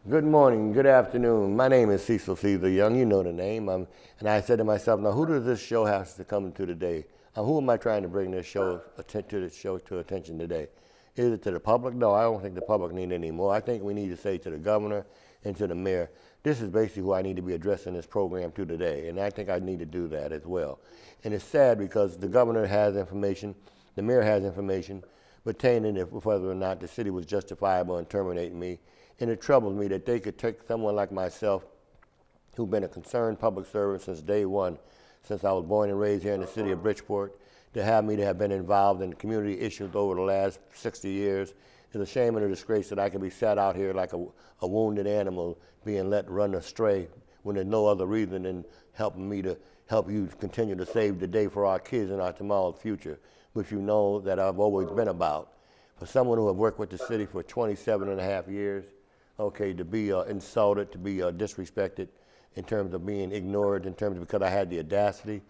Good morning, good afternoon. My name is Cecil the Young. You know the name. And I said to myself, now who does this show have to come to today? Who am I trying to bring this show to attention today? Is it to the public? No, I don't think the public need it anymore. I think we need to say to the governor and to the mayor, this is basically who I need to be addressing this program to today. And I think I need to do that as well. And it's sad because the governor has information, the mayor has information pertaining to whether or not the city was justifiable in terminating me. And it troubles me that they could take someone like myself, who's been a concerned public servant since day one, since I was born and raised here in the city of Bridgeport, to have been involved in community issues over the last 60 years. It's a shame and a disgrace that I can be sat out here like a wounded animal being let run astray when there's no other reason than helping me to help you continue to save the day for our kids and our tomorrow's future, which you know that I've always been about. For someone who have worked with the city for 27 and a half years, okay, to be insulted, to be disrespected in terms of being ignored, in terms of because I had the audacity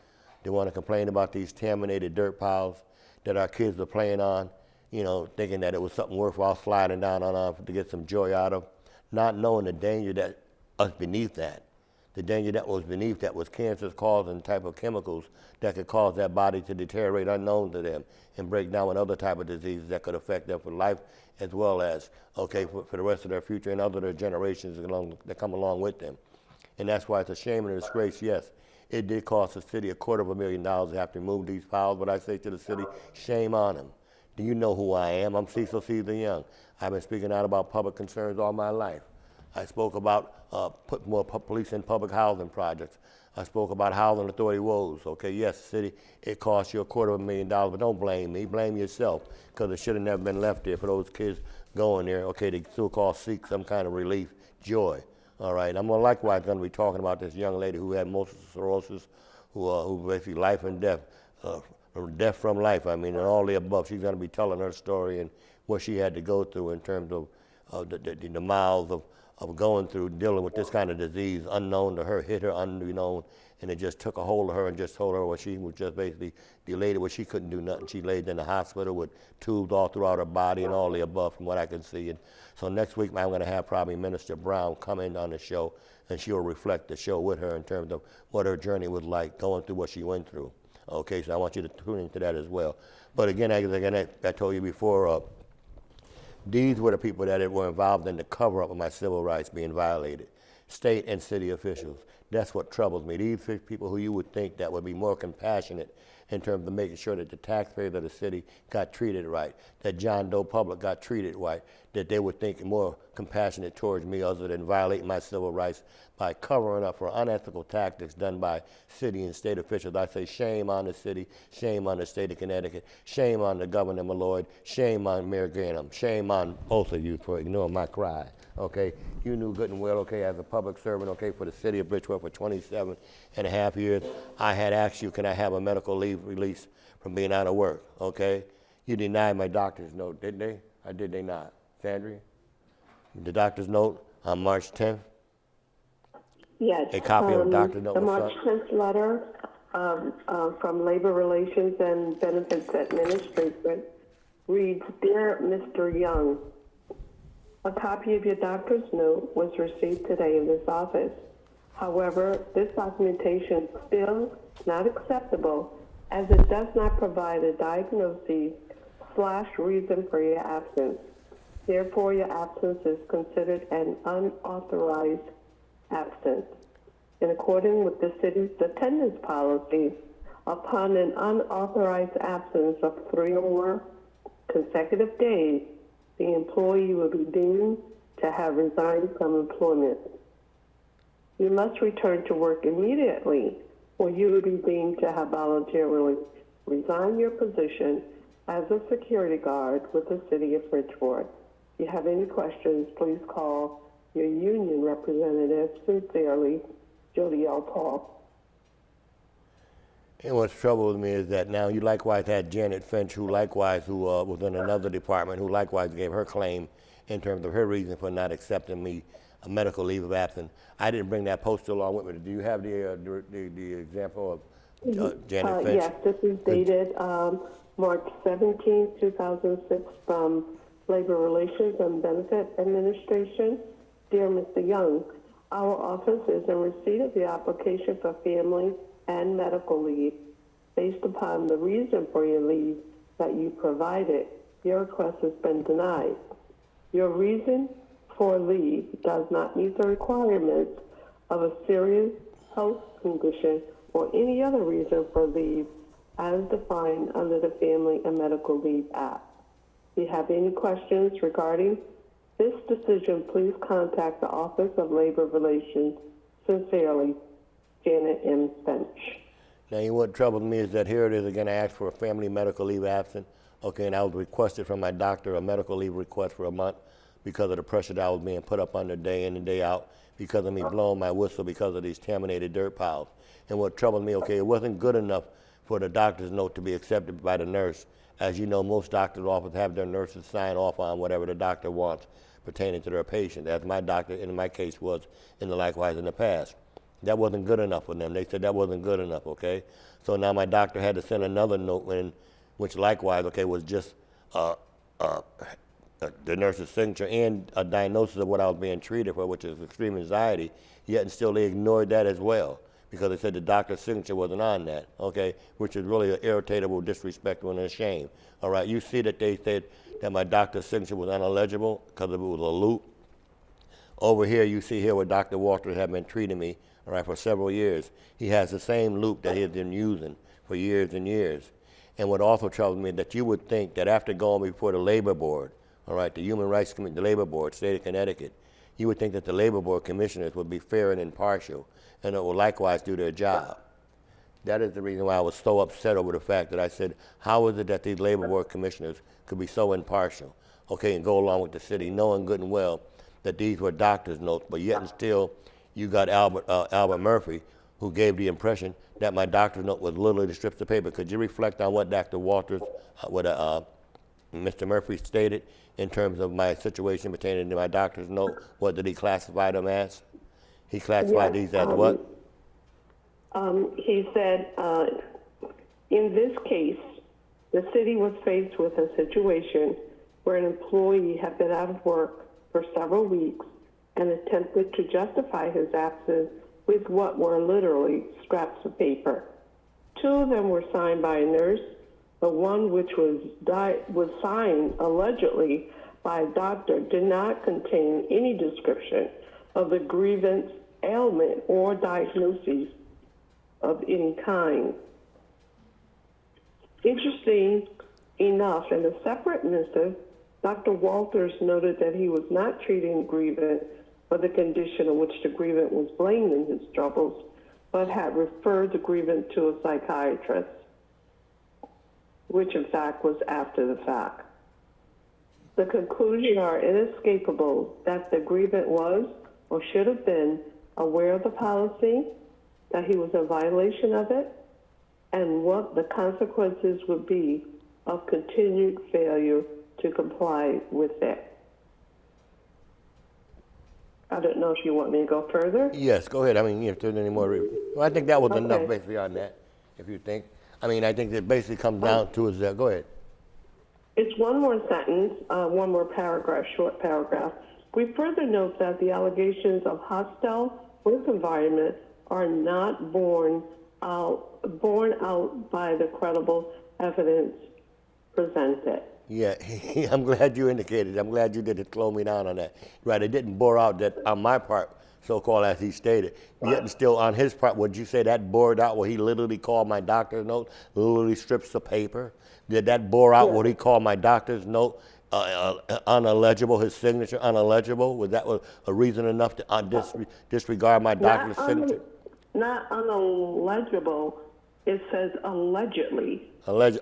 to want to complain about these contaminated dirt piles that our kids are playing on, you know, thinking that it was something worthwhile sliding down on to get some joy out of, not knowing the danger that was beneath that. The danger that was beneath that was cancer causing type of chemicals that could cause that body to deteriorate unknown to them and break down with other type of diseases that could affect them for life as well as, okay, for the rest of their future and other generations that come along with them. And that's why it's a shame and a disgrace. Yes, it did cost the city $250,000 to have to remove these piles, but I say to the city, shame on them. Do you know who I am? I'm Cecil the Young. I've been speaking out about public concerns all my life. I spoke about putting more police in public housing projects. I spoke about housing authority woes. Okay, yes, city, it cost you $250,000, but don't blame me. Blame yourself, because it should have never been left there for those kids going there. Okay, they so-called seek some kind of relief, joy. All right, I'm likewise going to be talking about this young lady who had multiple sclerosis, who basically life and death, death from life. I mean, and all the above. She's going to be telling her story and what she had to go through in terms of the miles of going through dealing with this kind of disease unknown to her, hit her unbeknown, and it just took a hold of her and just told her what she was just basically delayed, where she couldn't do nothing. She laid in the hospital with tubes all throughout her body and all the above from what I can see. And so next week I'm going to have probably Minister Brown come in on the show, and she'll reflect the show with her in terms of what her journey was like going through what she went through. Okay, so I want you to tune into that as well. But again, I told you before, these were the people that were involved in the cover-up of my civil rights being violated, state and city officials. That's what troubles me. These people who you would think that would be more compassionate in terms of making sure that the taxpayers of the city got treated right, that John Doe public got treated right, that they would think more compassionate towards me other than violating my civil rights by covering up for unethical tactics done by city and state officials. I say shame on the city, shame on the state of Connecticut, shame on the Governor Malloy, shame on Mayor Gainham, shame on both of you for ignoring my cry. Okay, you knew good and well, okay, as a public servant, okay, for the city of Bridgeport for 27 and a half years, I had asked you, can I have a medical leave release from being out of work, okay? You denied my doctor's note, didn't they? Or did they not? Sandria? The doctor's note on March 10th? Yes. A copy of the doctor's note The was March 10th letter from Labor Relations and Benefits Administration reads, Dear Mr. Young, a copy of your doctor's note was received today in this office. However, this documentation is still not acceptable as it does not provide a diagnosis/reason for your absence. Therefore, your absence is considered an unauthorized absence. In accordance with the city's attendance policy, upon an unauthorized absence of 3 or more consecutive days, the employee will be deemed to have resigned from employment. You must return to work immediately, or you will be deemed to have voluntarily resigned your position as a security guard with the city of Bridgeport. If you have any questions, please call your union representative. Sincerely, Jody L. Paul. And what's troubled me is that now you likewise had Janet Finch, who was in another department, who likewise gave her claim in terms of her reason for not accepting me a medical leave of absence. I didn't bring that poster along with me. Do you have the example of Janet Finch? Yes, this is dated March 17, 2006 from Labor Relations and Benefit Administration. Dear Mr. Young, our office is in receipt of your application for family and medical leave. Based upon the reason for your leave that you provided, your request has been denied. Your reason for leave does not meet the requirements of a serious health condition or any other reason for leave as defined under the Family and Medical Leave Act. If you have any questions regarding this decision, please contact the Office of Labor Relations. Sincerely, Janet M. Finch. Now, what troubles me is that here it is again, I asked for a family medical leave absent. Okay, and I was requested from my doctor a medical leave request for a month because of the pressure that I was being put up under day in and day out, because of me blowing my whistle because of these contaminated dirt piles. And what troubled me, okay, it wasn't good enough for the doctor's note to be accepted by the nurse. As you know, most doctors' offices have their nurses sign off on whatever the doctor wants pertaining to their patient, as my doctor in my case was likewise in the past. That wasn't good enough for them. They said that wasn't good enough, okay? So now my doctor had to send another note, which likewise, okay, was just the nurse's signature and a diagnosis of what I was being treated for, which is extreme anxiety, yet and still they ignored that as well because they said the doctor's signature wasn't on that, okay, which is really an irritable, disrespectful, and a shame. All right, you see that they said that my doctor's signature was unillegible because it was a loop. Over here, you see here where Dr. Walters had been treating me, all right, for several years. He has the same loop that he has been using for years and years. And what also troubles me is that you would think that after going before the labor board, all right, the Human Rights Committee, the labor board, state of Connecticut, you would think that the labor board commissioners would be fair and impartial and it will likewise do their job. That is the reason why I was so upset over the fact that I said, how is it that these labor board commissioners could be so impartial, okay, and go along with the city, knowing good and well that these were doctor's notes, but yet and still you got Albert Murphy, who gave the impression that my doctor's note was literally strips of paper. Could you reflect on what Dr. Walters, Mr. Murphy stated in terms of my situation pertaining to my doctor's note? What did he classify them as? He classified these as what? He said, in this case, the city was faced with a situation where an employee had been out of work for several weeks and attempted to justify his absence with what were literally scraps of paper. Two of them were signed by a nurse, but one which was signed allegedly by a doctor did not contain any description of the grievance, ailment, or diagnosis of any kind. Interesting enough, in a separate missive, Dr. Walters noted that he was not treating the grievance for the condition in which the grievant was blaming his troubles, but had referred the grievant to a psychiatrist, which in fact was after the fact. The conclusions are inescapable that the grievant was or should have been aware of the policy, that he was in violation of it, and what the consequences would be of continued failure to comply with it. I don't know if you want me to go further. Yes, go ahead. I mean, if there's any more, well, I think that was Okay. enough basically on that, if you think. I mean, I think it basically comes down to is that, go ahead. It's one more sentence, one more paragraph, short paragraph. We further note that the allegations of hostile work environment are not borne out by the credible evidence presented. Yeah, I'm glad you indicated. I'm glad you didn't slow me down on that. Right, it didn't bore out that on my part, so-called as he stated. Yet and still on his part, would you say that bored out where he literally called my doctor's note literally strips of paper? Did that bore out what he called my doctor's note unillegible, his signature unillegible? Was that a reason enough to disregard my doctor's signature? Not unillegible. It says allegedly. Allegedly,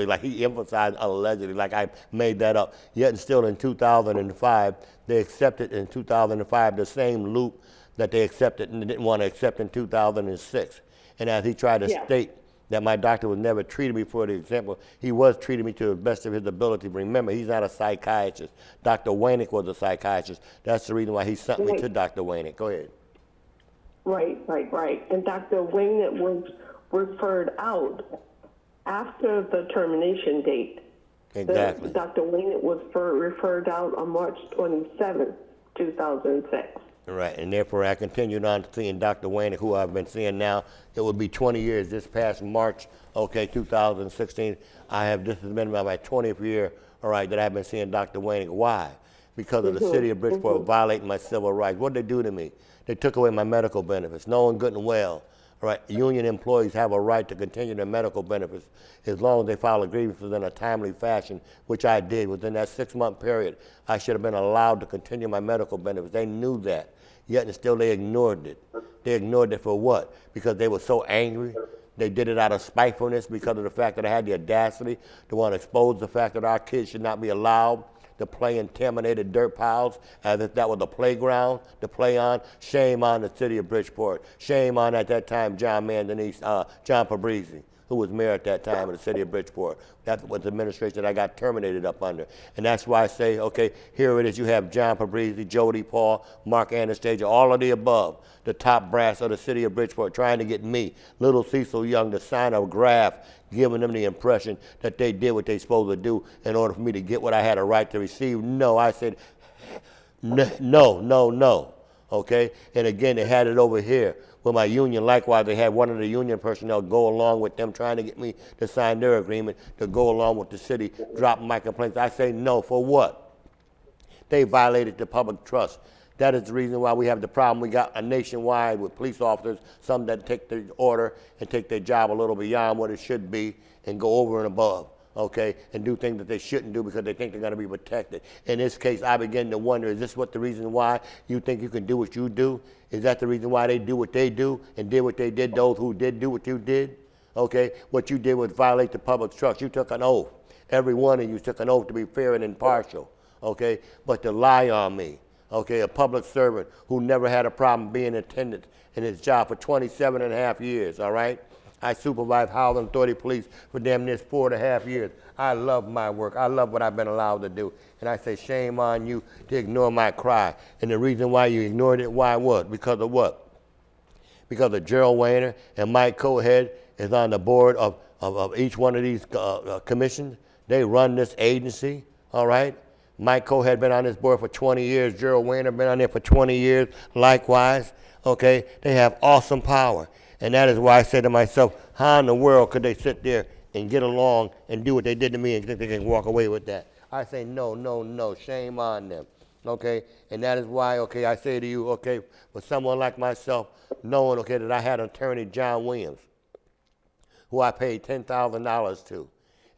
like he emphasized allegedly, like I made that up. Yet and still in 2005, they accepted in 2005 the same loop that they accepted and didn't want to accept in 2006. And as he tried to state that my doctor was never treating me for the example, he was treating me to the best of his ability. Remember, he's not a psychiatrist. Dr. Wainick was a psychiatrist. That's the reason why he sent me to Dr. Wainick. Go ahead. Right. And Dr. Wainick was referred out after the termination date. Exactly. Dr. Wayne was referred out on March 27, 2006. Right, and therefore I continued on seeing Dr. Wayne, who I've been seeing now. It will be 20 years this past March, 2016. This has been my 20th year, all right, that I've been seeing Dr. Wayne. Why? Because of the city of Bridgeport violating my civil rights. What did they do to me? They took away my medical benefits, knowing good and well. All right, union employees have a right to continue their medical benefits as long as they file a grievance within a timely fashion, which I did. Within that 6-month period, I should have been allowed to continue my medical benefits. They knew that, yet and still they ignored it. They ignored it for what? Because they were so angry. They did it out of spitefulness because of the fact that I had the audacity to want to expose the fact that our kids should not be allowed to play in contaminated dirt piles as if that was a playground to play on. Shame on the city of Bridgeport. Shame on, at that time, John Fabrizi, who was mayor at that time in the city of Bridgeport. That was the administration that I got terminated up under. And that's why I say, okay, here it is. You have John Fabrizi, Jody Paul, Mark Anastasia, all of the above, the top brass of the city of Bridgeport, trying to get me, little Cecil Young, to sign a graph giving them the impression that they did what they supposed to do in order for me to get what I had a right to receive. No, I said, no, okay? And again, they had it over here with my union. Likewise, they had one of the union personnel go along with them, trying to get me to sign their agreement to go along with the city, dropping my complaints. I say no, for what? They violated the public trust. That is the reason why we have the problem. We got a nationwide with police officers, some that take their order and take their job a little beyond what it should be and go over and above, okay, and do things that they shouldn't do because they think they're going to be protected. In this case, I begin to wonder, is this what the reason why you think you can do what you do? Is that the reason why they do what they do and did what they did, those who did do what you did? Okay, what you did was violate the public trust. You took an oath. Every one of you took an oath to be fair and impartial, okay, but to lie on me. Okay, a public servant who never had a problem being attendant in his job for 27 and a half years, all right? I supervised Howland Authority Police for damn near 4.5 years. I love my work. I love what I've been allowed to do. And I say, shame on you to ignore my cry. And the reason why you ignored it, why what? Because of what? Because of Gerald Wayner and Mike Cohead is on the board of each one of these commissions. They run this agency, all right? Mike Coe had been on this board for 20 years. Gerald Wayner been on there for 20 years. Likewise, okay, they have awesome power. And that is why I said to myself, how in the world could they sit there and get along and do what they did to me and think they can walk away with that? I say, no, shame on them, okay? And that is why, okay, I say to you, okay, for someone like myself, knowing, okay, that I had attorney John Williams, who I paid $10,000 to.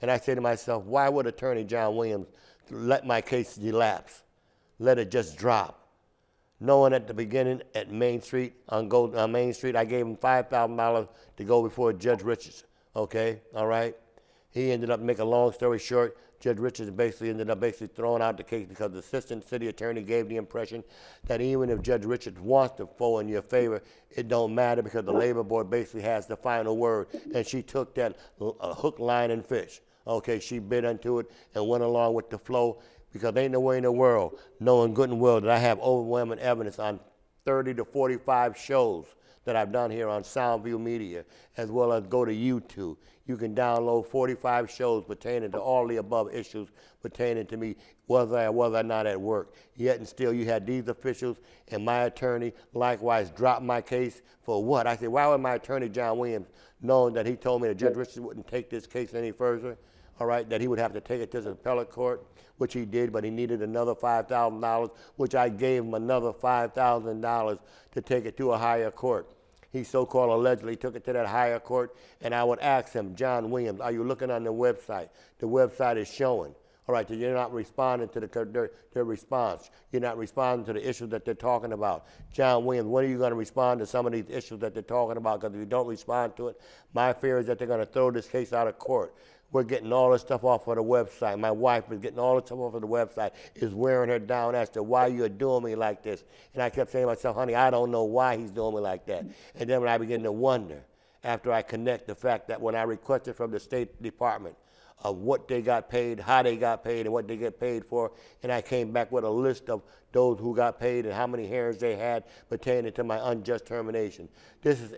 And I say to myself, why would attorney John Williams let my case elapse, let it just drop? Knowing at the beginning at Main Street, on Main Street, I gave him $5,000 to go before Judge Richards, okay, all right? He ended up, making a long story short, Judge Richards ended up throwing out the case because the assistant city attorney gave the impression that even if Judge Richards wants to fall in your favor, it don't matter because the labor board basically has the final word. And she took that hook, line, and fish. Okay, she bit into it and went along with the flow because ain't no way in the world, knowing good and well that I have overwhelming evidence on 30 to 45 shows that I've done here on Soundview Media, as well as go to YouTube. You can download 45 shows pertaining to all the above issues pertaining to me, was I not at work. Yet and still you had these officials and my attorney likewise drop my case for what? I said, why would my attorney, John Williams, knowing that he told me that Judge Richards wouldn't take this case any further, all right, that he would have to take it to the appellate court, which he did, but he needed another $5,000, which I gave him another $5,000 to take it to a higher court. He so-called allegedly took it to that higher court, and I would ask him, John Williams, are you looking on the website? The website is showing, all right, that you're not responding to their response. You're not responding to the issues that they're talking about. John Williams, when are you going to respond to some of these issues that they're talking about? Because if you don't respond to it, my fear is that they're going to throw this case out of court. We're getting all this stuff off of the website. My wife is getting all this stuff off of the website, is wearing her down as to why you're doing me like this. And I kept saying to myself, honey, I don't know why he's doing me like that. And then when I began to wonder, after I connect the fact that when I requested from the State Department of what they got paid, how they got paid, and what they get paid for, and I came back with a list of those who got paid and how many hearings they had pertaining to my unjust termination. This is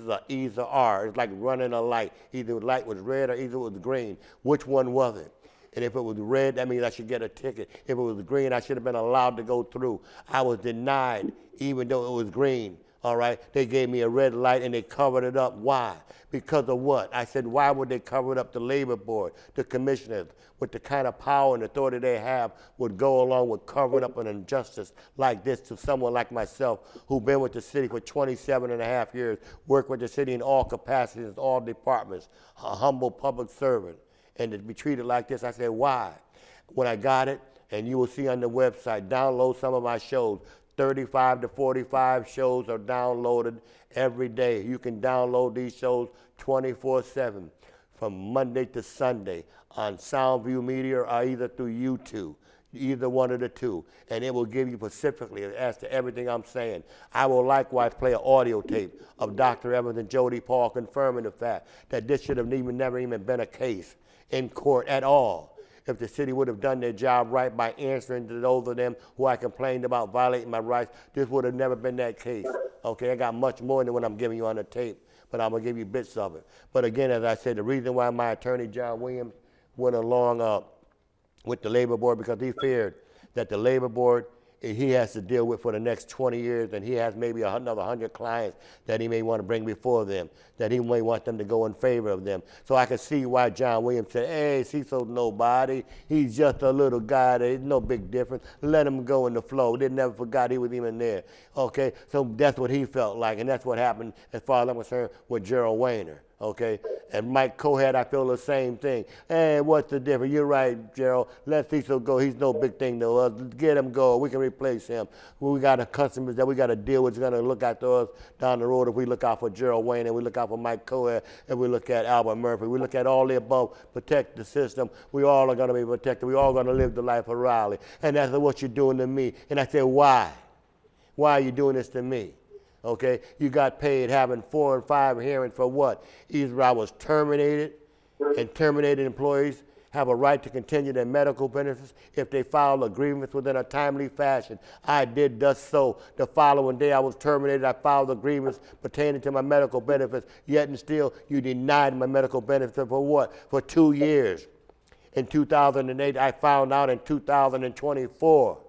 a either or. It's like running a light. Either the light was red or either it was green. Which one was it? And if it was red, that means I should get a ticket. If it was green, I should have been allowed to go through. I was denied, even though it was green. All right, they gave me a red light and they covered it up. Why? Because of what? I said, why would they cover it up? The labor board, the commissioners, with the kind of power and authority they have, would go along with covering up an injustice like this to someone like myself, who's been with the city for 27 and a half years, worked with the city in all capacities, all departments, a humble public servant, and to be treated like this. I said, why? When I got it, and you will see on the website, download some of my shows. 35 to 45 shows are downloaded every day. You can download these shows 24/7 from Monday to Sunday on Soundview Media or either through YouTube, either one of the two. And it will give you specifically as to everything I'm saying. I will likewise play an audio tape of Dr. Evans and Jody Paul confirming the fact that this should have never even been a case in court at all. If the city would have done their job right by answering to those of them who I complained about violating my rights, this would have never been that case. Okay, I got much more than what I'm giving you on the tape, but I'm going to give you bits of it. But again, as I said, the reason why my attorney, John Williams, went along with the labor board, because he feared that the labor board, he has to deal with for the next 20 years, and he has maybe another 100 clients that he may want to bring before them, that he may want them to go in favor of them. So I can see why John Williams said, hey, Cecil's nobody. He's just a little guy. There's no big difference. Let him go in the flow. They never forgot he was even there. Okay, so that's what he felt like, and that's what happened as far as I'm concerned with Gerald Wayner. Okay, and Mike Cohat, I feel the same thing. Hey, what's the difference? You're right, Gerald. Let Cecil go. He's no big thing to us. Get him go. We can replace him. We got customers that we got to deal with. It's going to look after us down the road if we look out for Gerald Wayne and we look out for Mike Cohat and we look at Albert Murphy. We look at all the above, protect the system. We all are going to be protected. We all going to live the life of Riley. And that's what you're doing to me. And I said, why? Why are you doing this to me? Okay, you got paid having 4 and 5 hearings for what? Either I was terminated, and terminated employees have a right to continue their medical benefits if they file a grievance within a timely fashion. I did thus so. The following day I was terminated, I filed a grievance pertaining to my medical benefits, yet and still you denied my medical benefits for what? For 2 years. In 2008, I found out in 2024.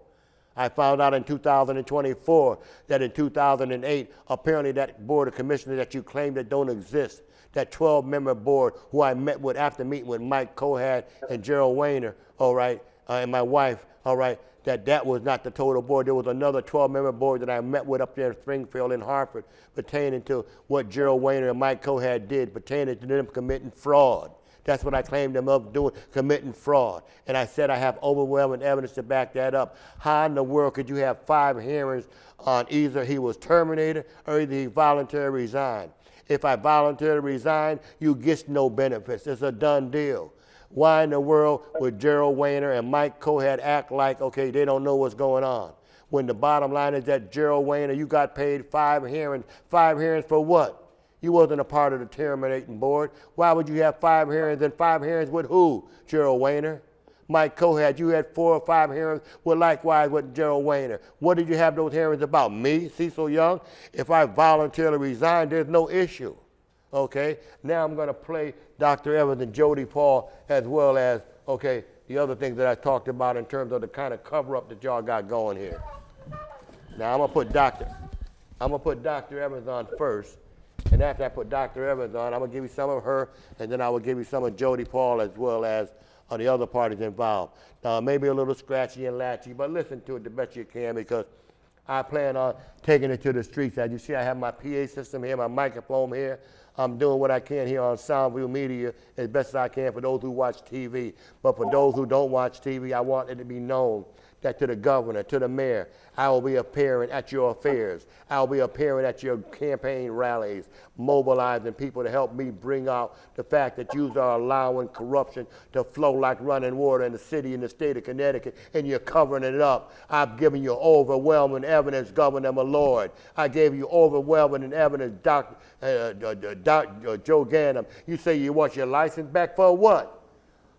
I found out in 2024 that in 2008, apparently that board of commissioners that you claim that don't exist, that 12-member board who I met with after meeting with Mike Cohat and Gerald Wayner, all right, and my wife, all right, that was not the total board. There was another 12-member board that I met with up there in Springfield and Hartford pertaining to what Gerald Wayner and Mike Cohat did, pertaining to them committing fraud. That's what I claimed them of doing, committing fraud. And I said I have overwhelming evidence to back that up. How in the world could you have 5 hearings on either he was terminated or either he voluntarily resigned? If I voluntarily resign, you get no benefits. It's a done deal. Why in the world would Gerald Wayner and Mike Cohat act like, okay, they don't know what's going on? When the bottom line is that Gerald Wayner, you got paid 5 hearings. 5 hearings for what? You wasn't a part of the terminating board. Why would you have 5 hearings and 5 hearings with who? Gerald Wayner. Mike Cohat, you had 4 or 5 hearings, well, likewise with Gerald Wayner. What did you have those hearings about? Me, Cecil Young? If I voluntarily resign, there's no issue. Okay? Now I'm going to play Dr. Evans and Jody Paul as well as, okay, the other things that I talked about in terms of the kind of cover-up that y'all got going here. Now I'm going to put Dr. Evans on first. And after I put Dr. Evans on, I'm going to give you some of her, and then I will give you some of Jody Paul as well as the other parties involved. Now, maybe a little scratchy and latchy, but listen to it the best you can because I plan on taking it to the streets. As you see, I have my PA system here, my microphone here. I'm doing what I can here on Soundview Media as best as I can for those who watch TV. But for those who don't watch TV, I want it to be known that to the governor, to the mayor, I will be appearing at your affairs. I will be appearing at your campaign rallies, mobilizing people to help me bring out the fact that you are allowing corruption to flow like running water in the city and the state of Connecticut, and you're covering it up. I've given you overwhelming evidence, Governor Malloy. I gave you overwhelming evidence, Joe Ganim. You say you want your license back for what?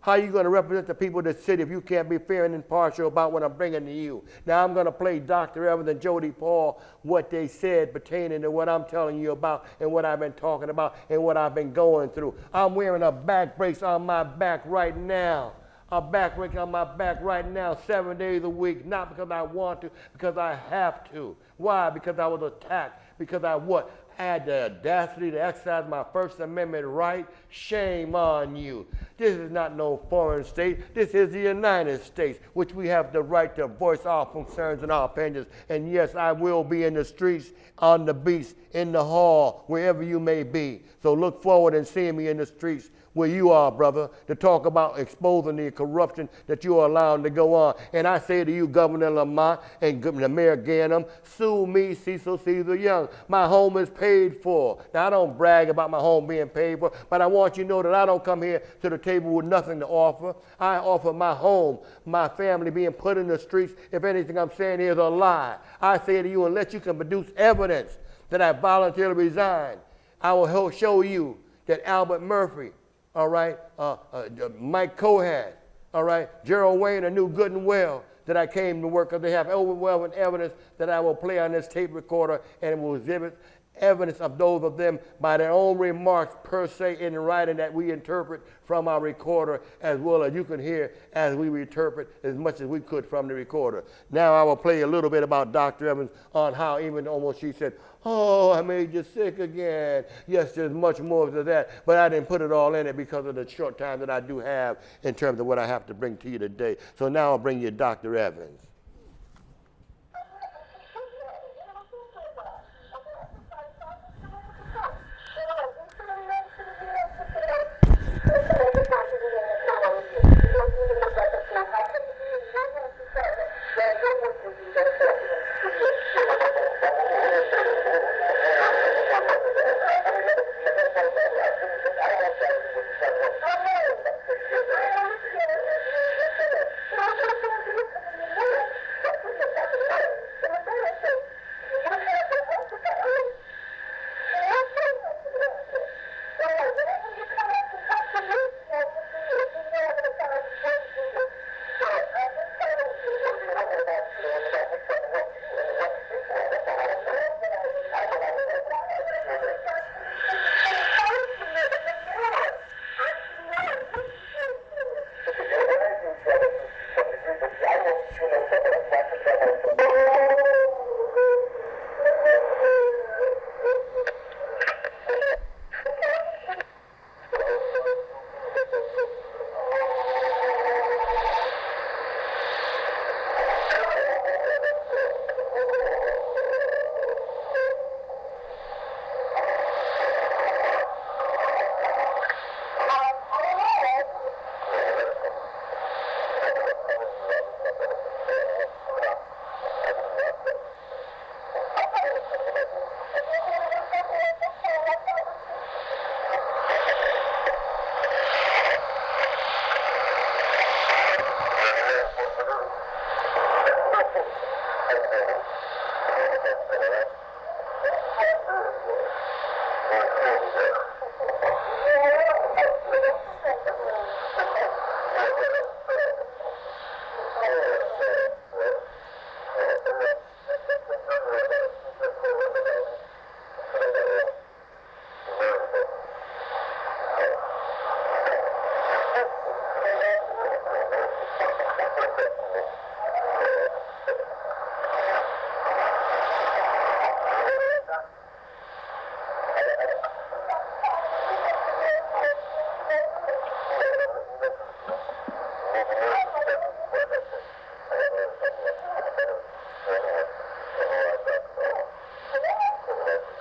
How are you going to represent the people of the city if you can't be fair and impartial about what I'm bringing to you? Now I'm going to play Dr. Evans and Jody Paul, what they said pertaining to what I'm telling you about and what I've been talking about and what I've been going through. I'm wearing a back brace on my back right now. I'm back on my back right now 7 days a week, not because I want to, because I have to. Why? Because I was attacked. Because I what? Had the audacity to exercise my First Amendment right. Shame on you. This is not no foreign state. This is the United States, which we have the right to voice our concerns and our opinions. And yes, I will be in the streets, on the beach, in the hall, wherever you may be. So look forward and seeing me in the streets where you are, brother, to talk about exposing the corruption that you are allowing to go on. And I say to you, Governor Lamont and the Mayor Gaynham, sue me, Cecil Caesar Young. My home is paid for. Now, I don't brag about my home being paid for, but I want you to know that I don't come here to the table with nothing to offer. I offer my home, my family being put in the streets. If anything I'm saying here is a lie, I say to you, unless you can produce evidence that I voluntarily resigned, I will show you that Albert Murphy, all right, Mike Cohan, all right, Gerald Wayne, knew good and well that I came to work because they have overwhelming evidence that I will play on this tape recorder and it will exhibit evidence of those of them by their own remarks per se in writing that we interpret from our recorder, as well as you can hear as we interpret as much as we could from the recorder. Now I will play a little bit about Dr. Evans on how even almost she said, oh, I made you sick again. Yes, there's much more to that, but I didn't put it all in it because of the short time that I do have in terms of what I have to bring to you today. So now I'll bring you Dr. Evans.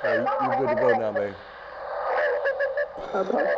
You good to go now, babe. Okay.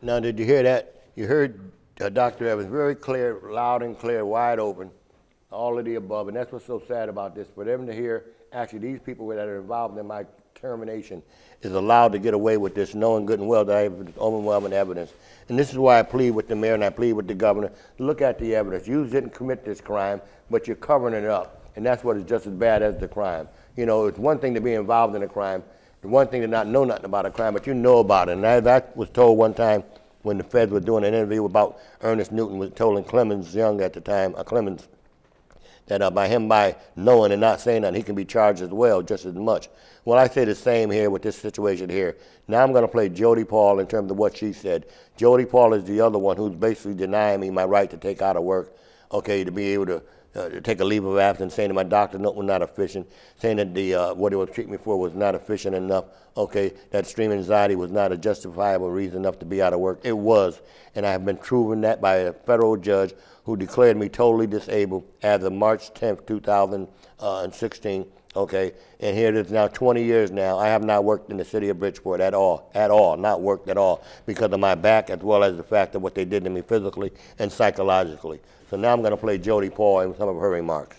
Now, did you hear that? You heard Dr. Evans very clear, loud and clear, wide open, all of the above. And that's what's so sad about this. For them to hear, actually, these people that are involved in my termination is allowed to get away with this, knowing good and well that I have overwhelming evidence. And this is why I plead with the mayor and I plead with the governor. Look at the evidence. You didn't commit this crime, but you're covering it up. And that's what is just as bad as the crime. You know, it's one thing to be involved in a crime, the one thing to not know nothing about a crime, but you know about it. And I was told one time when the feds were doing an interview about Ernest Newton, was telling Clemens Young at the time, Clemens, that by knowing and not saying nothing, he can be charged as well, just as much. Well, I say the same here with this situation here. Now I'm going to play Jody Paul in terms of what she said. Jody Paul is the other one who's basically denying me my right to take out of work, okay, to be able to take a leave of absence, saying that my doctor note was not efficient, saying that what it was treating me for was not efficient enough, okay, that extreme anxiety was not a justifiable reason enough to be out of work. It was, and I have been proven that by a federal judge who declared me totally disabled as of March 10th, 2016, okay, and here it is now 20 years now. I have not worked in the city of Bridgeport at all, not worked at all, because of my back as well as the fact of what they did to me physically and psychologically. So now I'm going to play Jody Paul and some of her remarks.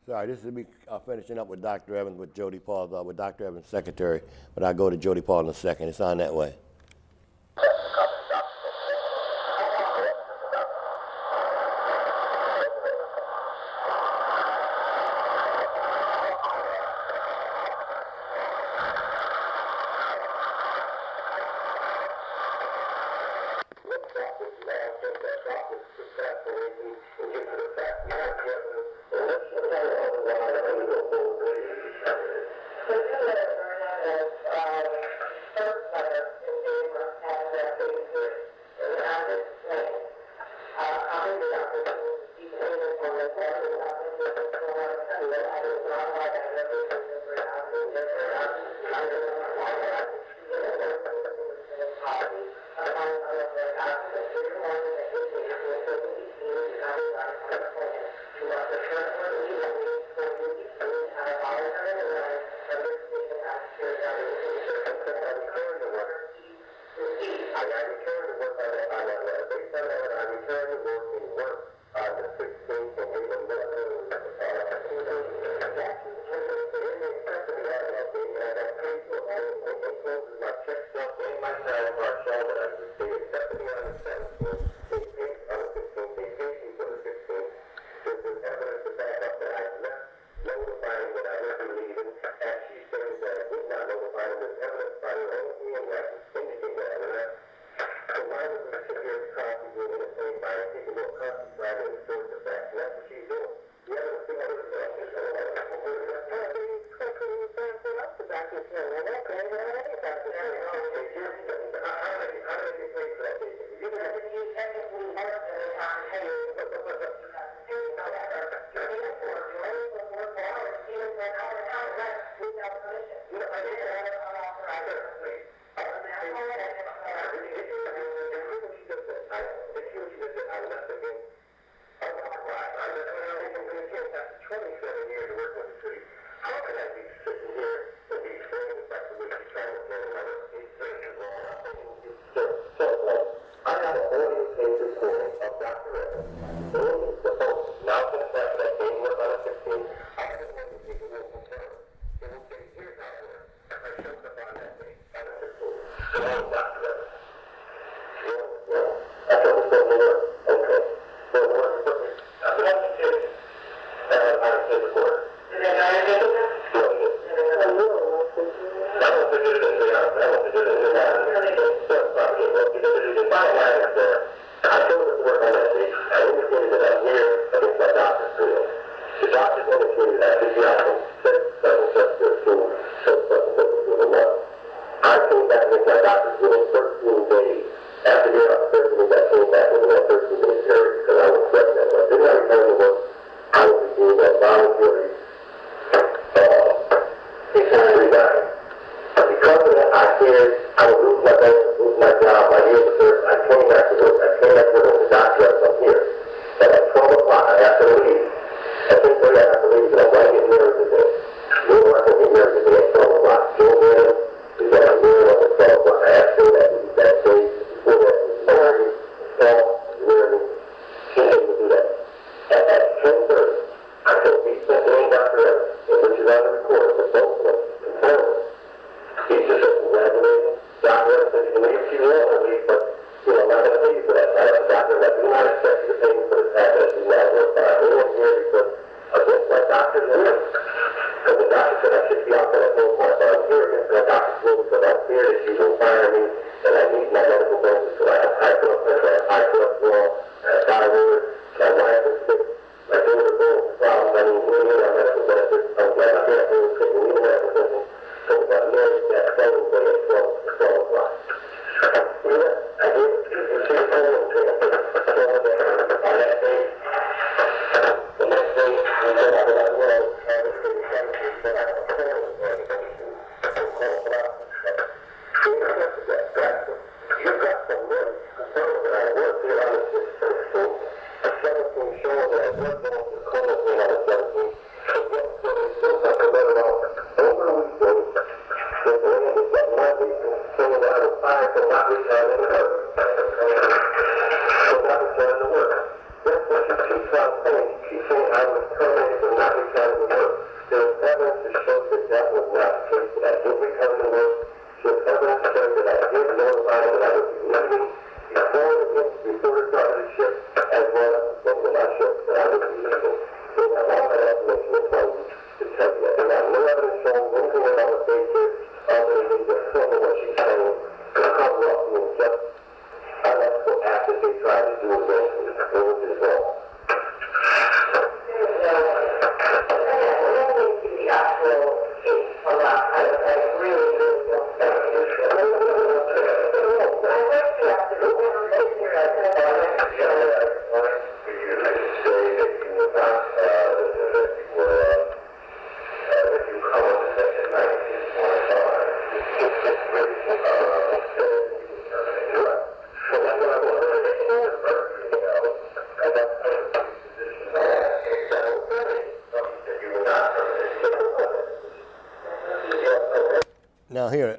Sorry, this is me finishing up with Dr. Evans, with Jody Paul, with Dr. Evans' secretary, but I'll go to Jody Paul in a second. It's on that way.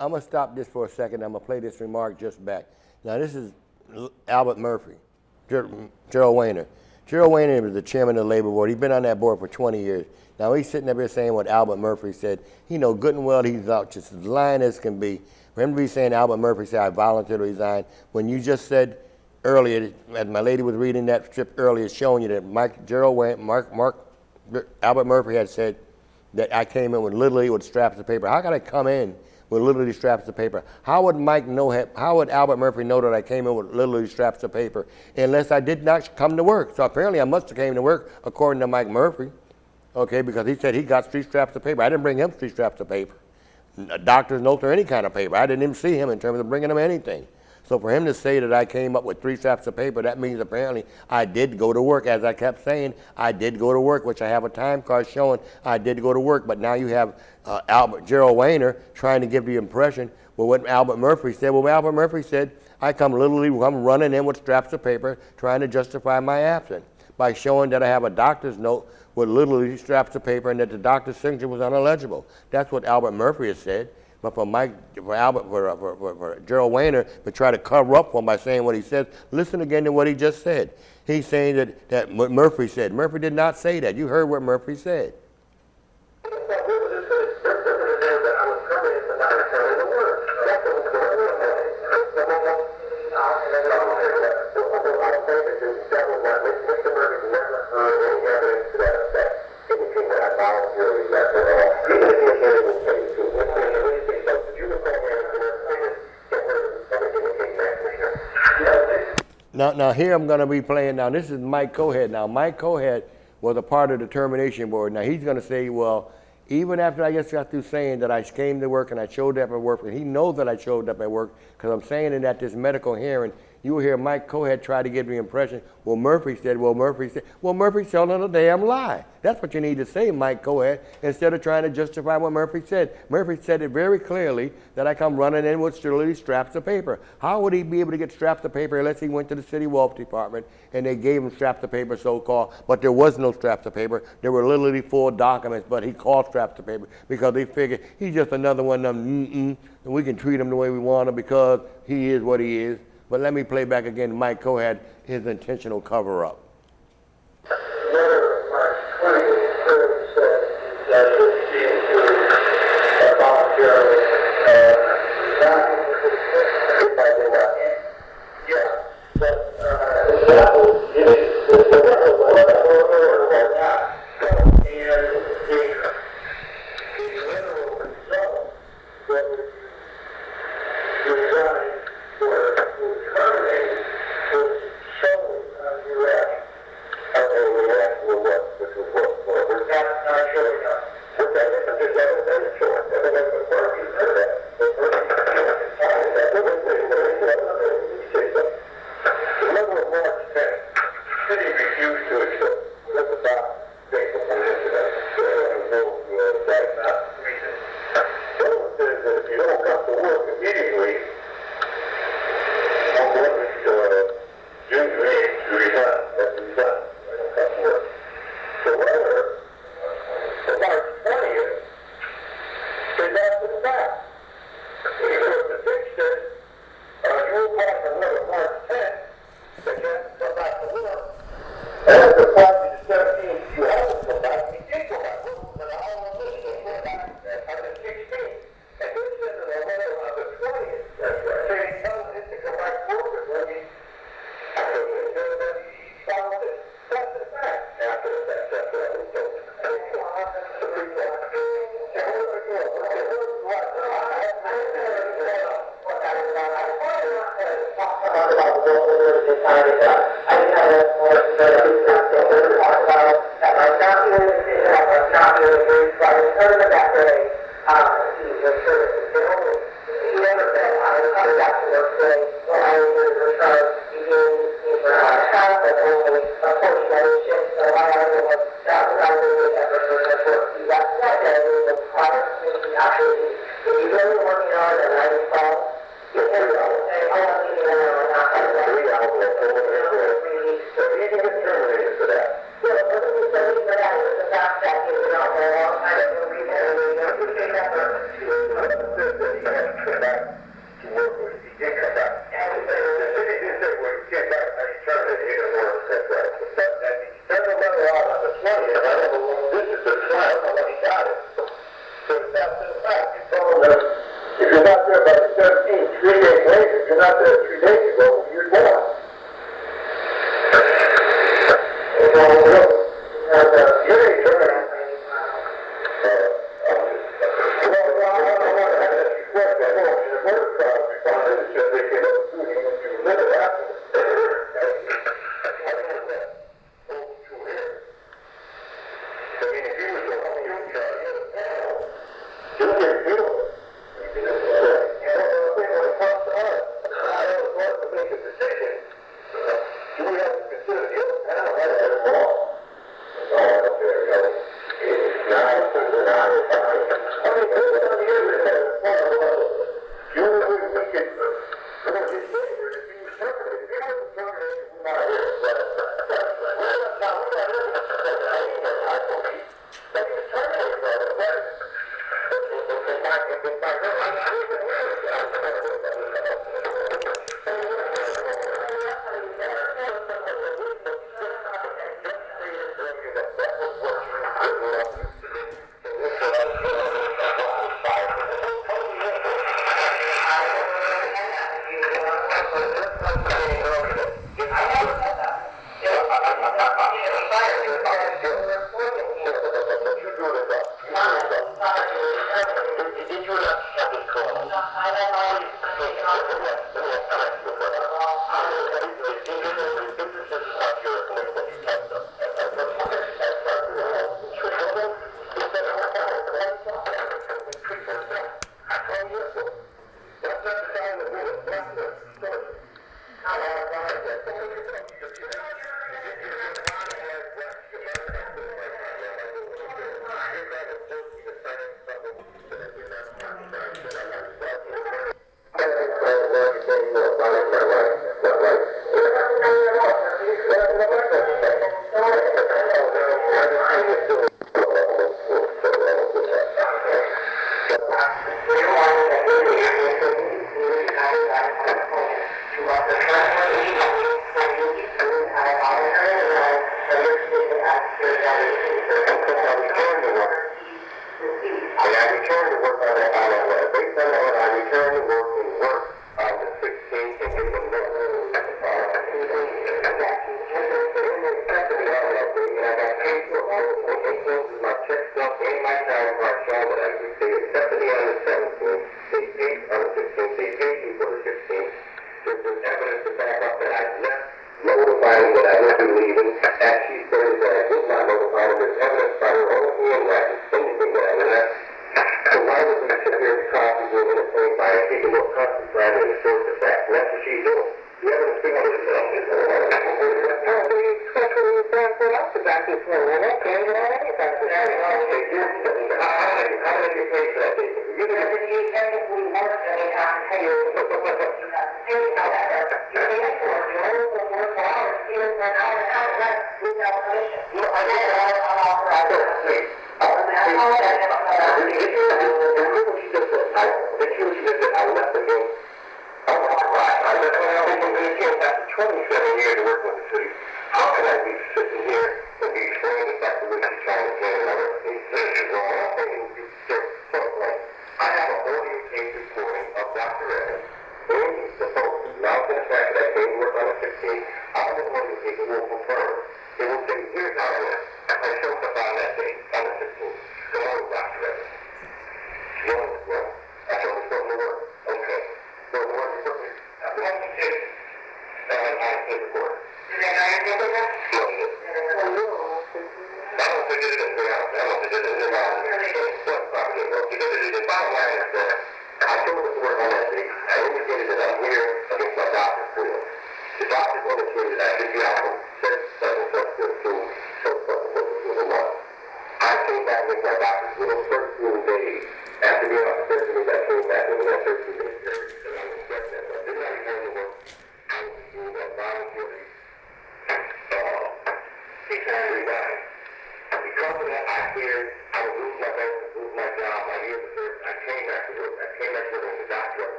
I'm gonna stop this for a second. I'm gonna play this remark just back. Now this is Albert Murphy, Gerald Wayner. Gerald Wayner was the chairman of the labor board. He's been on that board for 20 years. Now he's sitting up here saying what Albert Murphy said. He know good and well he's out just as lying as can be. For him to be saying Albert Murphy said I volunteered to resign when you just said earlier, as my lady was reading that strip earlier, showing you that Albert Murphy had said that I came in with literally with straps of paper. How could I come in with literally straps of paper? How would Mike know? How would Albert Murphy know that I came in with literally straps of paper unless I did not come to work? So apparently I must have came to work according to Mike Murphy, okay, because he said he got 3 straps of paper. I didn't bring him 3 straps of paper, a doctor's note or any kind of paper. I didn't even see him in terms of bringing him anything. So for him to say that I came up with 3 straps of paper, that means apparently I did go to work. As I kept saying, I did go to work, which I have a time card showing I did go to work. But now you have Gerald Wayner trying to give the impression, well, what Albert Murphy said. Well, Albert Murphy said, I come running in with straps of paper trying to justify my absence by showing that I have a doctor's note with literally straps of paper and that the doctor's signature was unillegible. That's what Albert Murphy has said. But for Gerald Wayner to try to cover up for him by saying what he said, listen again to what he just said. He's saying that what Murphy said. Murphy did not say that. You heard what Murphy said. Now here I'm going to be playing. Now this is Mike Cohead. Now Mike Cohead was a part of the termination board. Now he's going to say, well, even after I just got through saying that I came to work and I showed up at work, and he knows that I showed up at work because I'm saying it at this medical hearing, you will hear Mike Cohead try to give the impression, Murphy's telling a damn lie. That's what you need to say, Mike Cohead, instead of trying to justify what Murphy said. Murphy said it very clearly that I come running in with literally straps of paper. How would he be able to get straps of paper unless he went to the city wealth department and they gave him straps of paper, so-called, but there was no straps of paper. There were literally full documents, but he called straps of paper because they figured he's just another one of them, and we can treat him the way we want him because he is what he is. But let me play back again Mike Cohead, his intentional cover-up.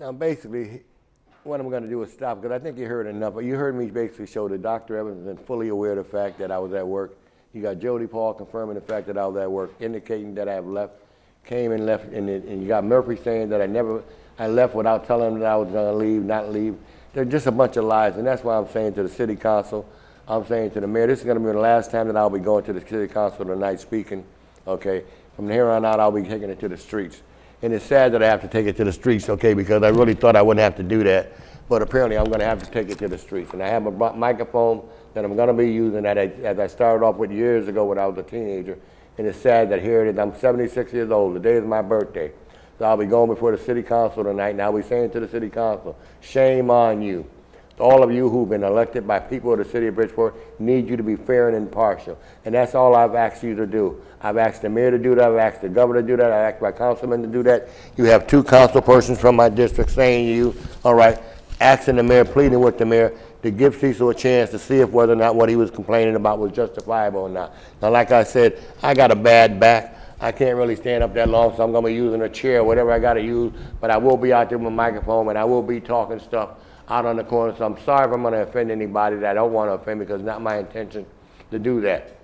Now, basically, what I'm going to do is stop, because I think you heard enough. But you heard me basically show that Dr. Evans has been fully aware of the fact that I was at work. You got Jody Paul confirming the fact that I was at work, indicating that I have left, came and left, and you got Murphy saying that I left without telling him that I was going to leave, not leave. They're just a bunch of lies, and that's why I'm saying to the city council, I'm saying to the mayor, this is going to be the last time that I'll be going to the city council tonight speaking, okay? From here on out, I'll be taking it to the streets. And it's sad that I have to take it to the streets, okay, because I really thought I wouldn't have to do that. but apparently I'm going to have to take it to the streets. And I have a microphone that I'm going to be using that as I started off with years ago when I was a teenager. And it's sad that here it is, I'm 76 years old, the day is my birthday. So I'll be going before the city council tonight, and I'll be saying to the city council, shame on you. All of you who've been elected by people of the city of Bridgeport need you to be fair and impartial. And that's all I've asked you to do. I've asked the mayor to do that, I've asked the governor to do that, I've asked my councilman to do that. You have 2 council persons from my district saying to you, all right, asking the mayor, pleading with the mayor to give Cecil a chance to see if whether or not what he was complaining about was justifiable or not. Now, like I said, I got a bad back. I can't really stand up that long, so I'm going to be using a chair, whatever I got to use, but I will be out there with a microphone, and I will be talking stuff out on the corner, so I'm sorry if I'm going to offend anybody that I don't want to offend, because it's not my intention to do that.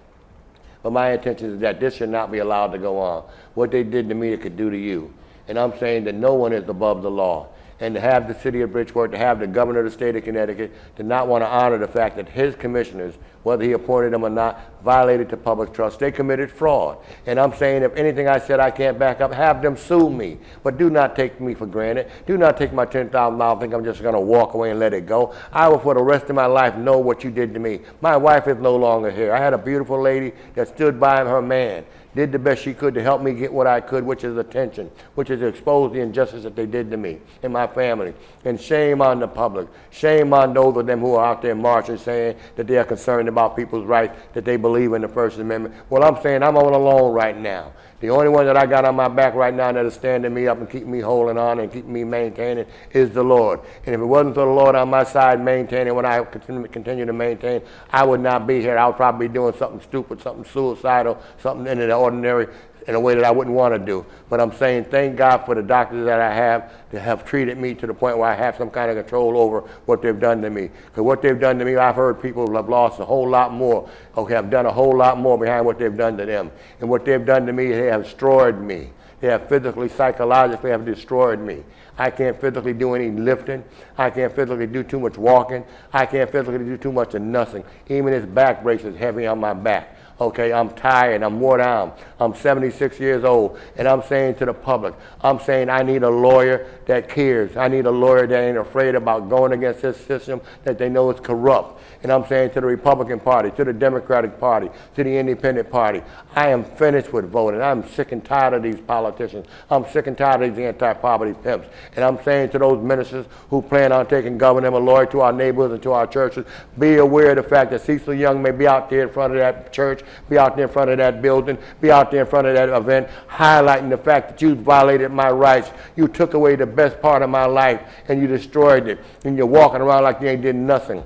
But my intention is that this should not be allowed to go on. What they did to me, it could do to you. And I'm saying that no one is above the law. And to have the city of Bridgeport, to have the governor of the state of Connecticut, to not want to honor the fact that his commissioners, whether he appointed them or not, violated the public trust. They committed fraud. And I'm saying if anything I said I can't back up, have them sue me. But do not take me for granted. Do not take my $10,000, think I'm just going to walk away and let it go. I will for the rest of my life know what you did to me. My wife is no longer here. I had a beautiful lady that stood by her man, did the best she could to help me get what I could, which is attention, which is to expose the injustice that they did to me and my family. And shame on the public. Shame on those of them who are out there marching saying that they are concerned about people's rights, that they believe in the First Amendment. Well, I'm saying I'm all alone right now. The only one that I got on my back right now that is standing me up and keeping me holding on and keeping me maintaining is the Lord. And if it wasn't for the Lord on my side maintaining what I continue to maintain, I would not be here. I would probably be doing something stupid, something suicidal, something in the ordinary, in a way that I wouldn't want to do. But I'm saying thank God for the doctors that I have that have treated me to the point where I have some kind of control over what they've done to me. Because what they've done to me, I've heard people have lost a whole lot more, okay, have done a whole lot more behind what they've done to them. And what they've done to me, they have destroyed me. They have physically, psychologically have destroyed me. I can't physically do any lifting. I can't physically do too much walking. I can't physically do too much of nothing. Even this back brace is heavy on my back. Okay, I'm tired, I'm worn down. I'm 76 years old, and I'm saying to the public, I'm saying I need a lawyer that cares. I need a lawyer that ain't afraid about going against this system that they know is corrupt. And I'm saying to the Republican Party, to the Democratic Party, to the Independent Party, I am finished with voting. I'm sick and tired of these politicians. I'm sick and tired of these anti-poverty pimps. And I'm saying to those ministers who plan on taking government and lawyer to our neighborhoods and to our churches, be aware of the fact that Cecil Young may be out there in front of that church, be out there in front of that building, be out there in front of that event, highlighting the fact that you violated my rights. You took away the best part of my life and you destroyed it. And you're walking around like you ain't did nothing.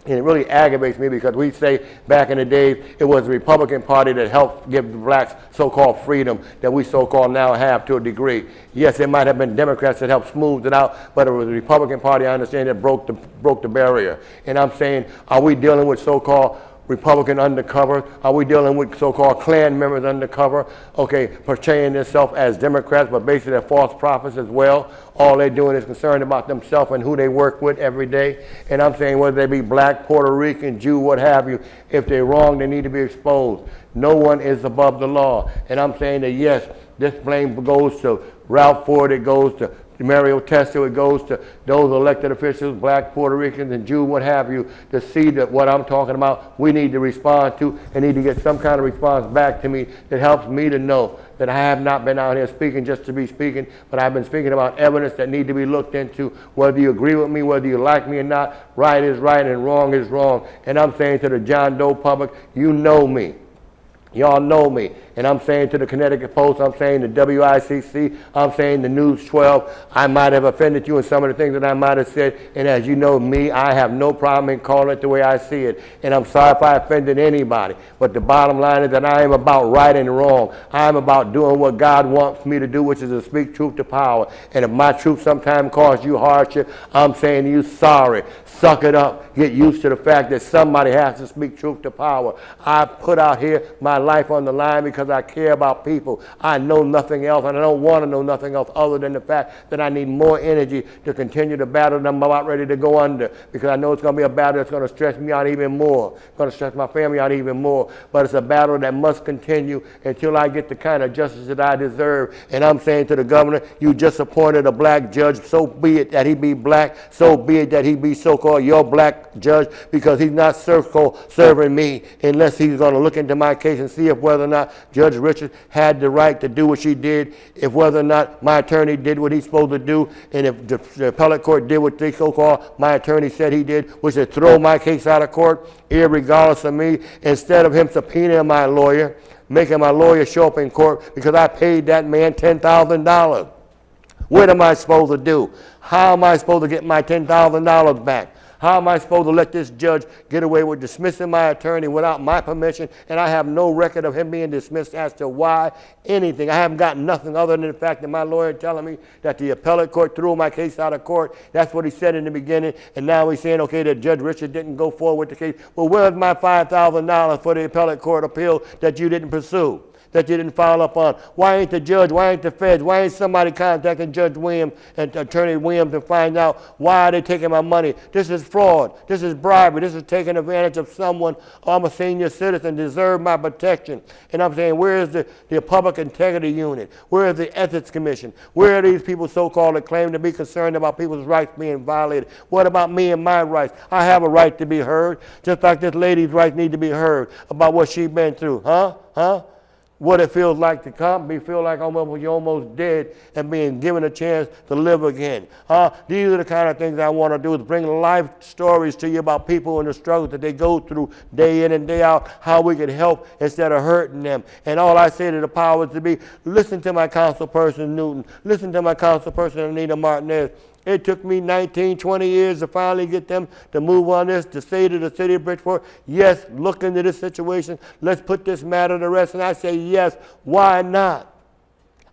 And it really aggravates me because we say back in the days it was the Republican Party that helped give the blacks so-called freedom that we so-called now have to a degree. Yes, it might have been Democrats that helped smooth it out, but it was the Republican Party, I understand, that broke the barrier. And I'm saying, are we dealing with so-called Republican undercover? Are we dealing with so-called Klan members undercover? Okay, portraying themselves as Democrats, but basically they're false prophets as well. All they're doing is concerned about themselves and who they work with every day. And I'm saying whether they be black, Puerto Rican, Jew, what have you, if they're wrong, they need to be exposed. No one is above the law. And I'm saying that yes, this blame goes to Ralph Ford, it goes to Mario Testo, it goes to those elected officials, black, Puerto Ricans, and Jew, what have you, to see that what I'm talking about, we need to respond to and need to get some kind of response back to me that helps me to know that I have not been out here speaking just to be speaking, but I've been speaking about evidence that need to be looked into, whether you agree with me, whether you like me or not. Right is right and wrong is wrong. And I'm saying to the John Doe public, you know me. Y'all know me. And I'm saying to the Connecticut Post, I'm saying to WICC, I'm saying to News 12, I might have offended you in some of the things that I might have said. And as you know me, I have no problem in calling it the way I see it. And I'm sorry if I offended anybody. But the bottom line is that I am about right and wrong. I'm about doing what God wants me to do, which is to speak truth to power. And if my truth sometimes causes you hardship, I'm saying to you, sorry. Suck it up. Get used to the fact that somebody has to speak truth to power. I put out here my my life on the line because I care about people. I know nothing else, and I don't want to know nothing else other than the fact that I need more energy to continue the battle that I'm about ready to go under, because I know it's going to be a battle that's going to stress me out even more, going to stress my family out even more. But it's a battle that must continue until I get the kind of justice that I deserve. And I'm saying to the governor, you just appointed a black judge, so be it that he be black, so be it that he be so-called your black judge, because he's not serving me unless he's going to look into my case and see if whether or not Judge Richards had the right to do what she did, if whether or not my attorney did what he's supposed to do, and if the appellate court did what they so-called my attorney said he did, which is throw my case out of court, irregardless of me, instead of him subpoenaing my lawyer, making my lawyer show up in court because I paid that man $10,000. What am I supposed to do? How am I supposed to get my $10,000 back? How am I supposed to let this judge get away with dismissing my attorney without my permission, and I have no record of him being dismissed as to why, anything? I haven't got nothing other than the fact that my lawyer telling me that the appellate court threw my case out of court. That's what he said in the beginning, and now he's saying, okay, that Judge Richard didn't go forward with the case. Well, where's my $5,000 for the appellate court appeal that you didn't pursue, that you didn't follow up on? Why ain't the judge, why ain't the feds, why ain't somebody contacting Judge Williams and Attorney Williams to find out why are they taking my money? This is fraud. This is bribery. This is taking advantage of someone. I'm a senior citizen, deserve my protection. And I'm saying, where is the Public Integrity Unit? Where is the Ethics Commission? Where are these people so-called that claim to be concerned about people's rights being violated? What about me and my rights? I have a right to be heard, just like this lady's rights need to be heard about what she's been through. What it feels like to feel like you're almost dead and being given a chance to live again. These are the kind of things I want to do, is bring life stories to you about people and the struggles that they go through day in and day out, how we can help instead of hurting them. And all I say to the powers to be, listen to my council person Newton, listen to my council person Anita Martinez. It took me 19, 20 years to finally get them to move on this, to say to the city of Bridgeport, yes, look into this situation. Let's put this matter to rest. And I say, yes, why not?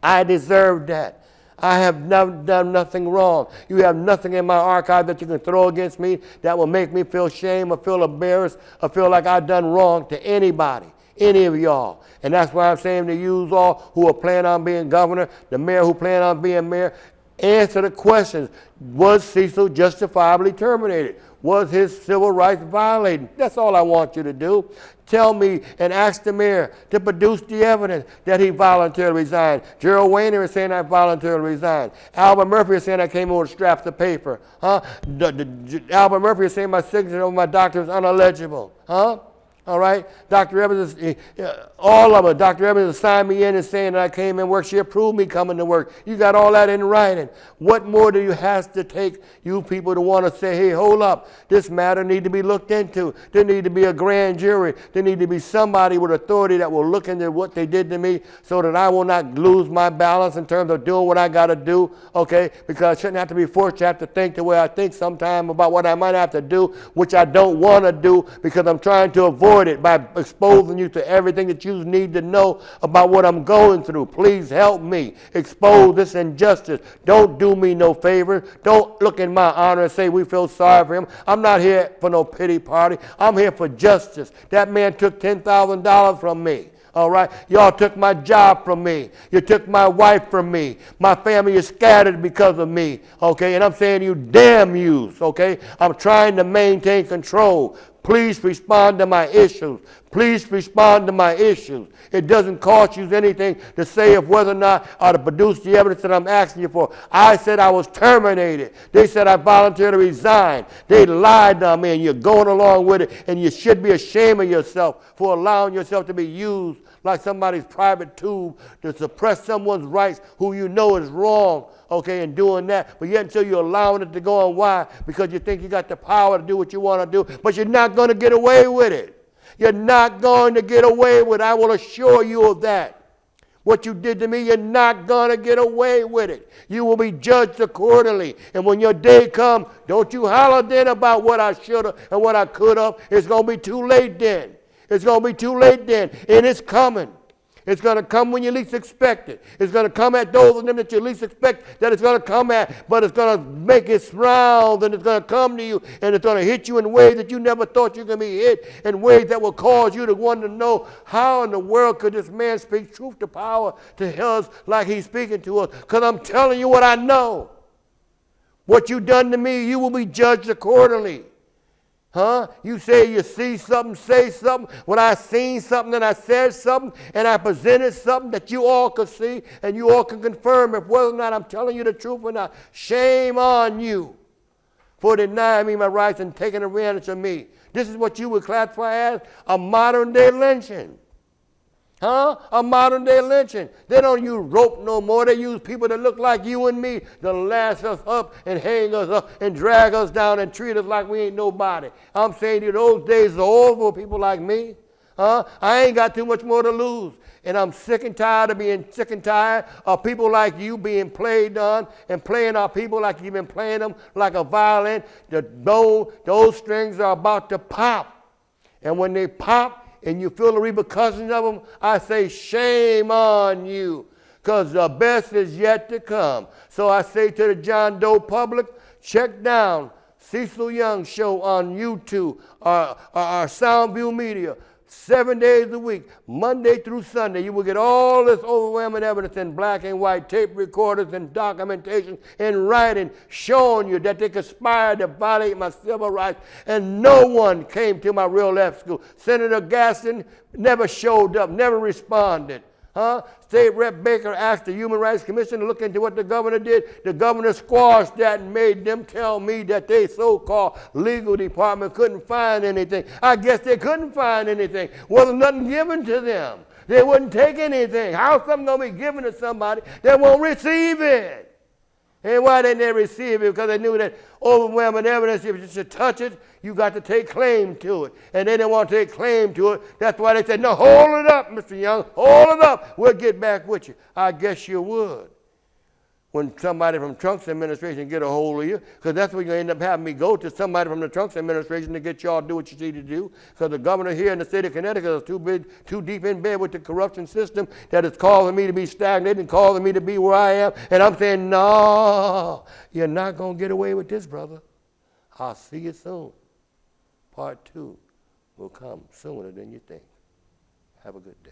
I deserve that. I have done nothing wrong. You have nothing in my archive that you can throw against me that will make me feel shame or feel embarrassed or feel like I've done wrong to anybody, any of y'all. And that's why I'm saying to you all who are planning on being governor, the mayor who plan on being mayor, answer the questions. Was Cecil justifiably terminated? Was his civil rights violated? That's all I want you to do. Tell me and ask the mayor to produce the evidence that he voluntarily resigned. Gerald Wayner is saying I voluntarily resigned. Albert Murphy is saying I came over with straps of paper. Albert Murphy is saying my signature on my doctor is unillegible. All right, Dr. Evans, all of it. Dr. Evans signed me in and saying that I came and worked. She approved me coming to work. You got all that in writing. What more do you have to take you people to want to say, hey, hold up, this matter need to be looked into. There need to be a grand jury. There need to be somebody with authority that will look into what they did to me so that I will not lose my balance in terms of doing what I got to do, okay? Because I shouldn't have to be forced to have to think the way I think sometime about what I might have to do, which I don't want to do because I'm trying to avoid it by exposing you to everything that you need to know about what I'm going through. Please help me expose this injustice. Don't do me no favor. Don't look in my honor and say we feel sorry for him. I'm not here for no pity party. I'm here for justice. That man took $10,000 from me. All right, y'all took my job from me. You took my wife from me. My family is scattered because of me. Okay, and I'm saying to you, damn yous. Okay, I'm trying to maintain control. Please respond to my issues. Please respond to my issues. It doesn't cost you anything to say of whether or not or to produce the evidence that I'm asking you for. I said I was terminated. They said I voluntarily resigned. They lied on me, and you're going along with it, and you should be ashamed of yourself for allowing yourself to be used like somebody's private tube to suppress someone's rights who you know is wrong, okay, and doing that. But yet until you're allowing it to go on, why? Because you think you got the power to do what you want to do, but you're not going to get away with it. You're not going to get away with it. I will assure you of that. What you did to me, you're not going to get away with it. You will be judged accordingly. And when your day comes, don't you holler then about what I should have and what I could have. It's going to be too late then. It's going to be too late then, and it's coming. It's going to come when you least expect it. It's going to come at those of them that you least expect that it's going to come at, but it's going to make its rounds, and it's going to come to you, and it's going to hit you in ways that you never thought you were going to be hit, in ways that will cause you to want to know how in the world could this man speak truth to power to us like he's speaking to us. Because I'm telling you what I know. What you done to me, you will be judged accordingly. Huh? You say you see something, say something. When I seen something and I said something and I presented something that you all could see and you all can confirm if whether or not I'm telling you the truth or not. Shame on you for denying me my rights and taking advantage of me. This is what you would classify as a modern day lynching. Huh? A modern day lynching. They don't use rope no more. They use people that look like you and me to lash us up and hang us up and drag us down and treat us like we ain't nobody. I'm saying to you, those days are over for people like me. Huh? I ain't got too much more to lose. And I'm sick and tired of being sick and tired of people like you being played on and playing our people like you've been playing them like a violin. Those strings are about to pop. And when they pop, and you feel the repercussions of them, I say shame on you, because the best is yet to come. So I say to the John Doe public, check down Cecil Young Show on YouTube, our Soundview Media, 7 days a week, Monday through Sunday. You will get all this overwhelming evidence in black and white tape recorders and documentation and writing showing you that they conspired to violate my civil rights, and no one came to my real left school. Senator Gaston never showed up, never responded. Huh? State Rep Baker asked the Human Rights Commission to look into what the governor did. The governor squashed that and made them tell me that they so-called legal department couldn't find anything. I guess they couldn't find anything. Wasn't nothing given to them. They wouldn't take anything. How's something going to be given to somebody that won't receive it? And why didn't they receive it? Because they knew that overwhelming evidence, if you should touch it, you got to take claim to it. And they didn't want to take claim to it. That's why they said, no, hold it up, Mr. Young. Hold it up. We'll get back with you. I guess you would. When somebody from Trump's administration get a hold of you, because that's what you're going to end up having me go to, somebody from the Trump's administration to get y'all to do what you need to do, because the governor here in the state of Connecticut is too deep in bed with the corruption system that is causing me to be stagnated and causing me to be where I am. And I'm saying, no, you're not going to get away with this, brother. I'll see you soon. Part 2 will come sooner than you think. Have a good day.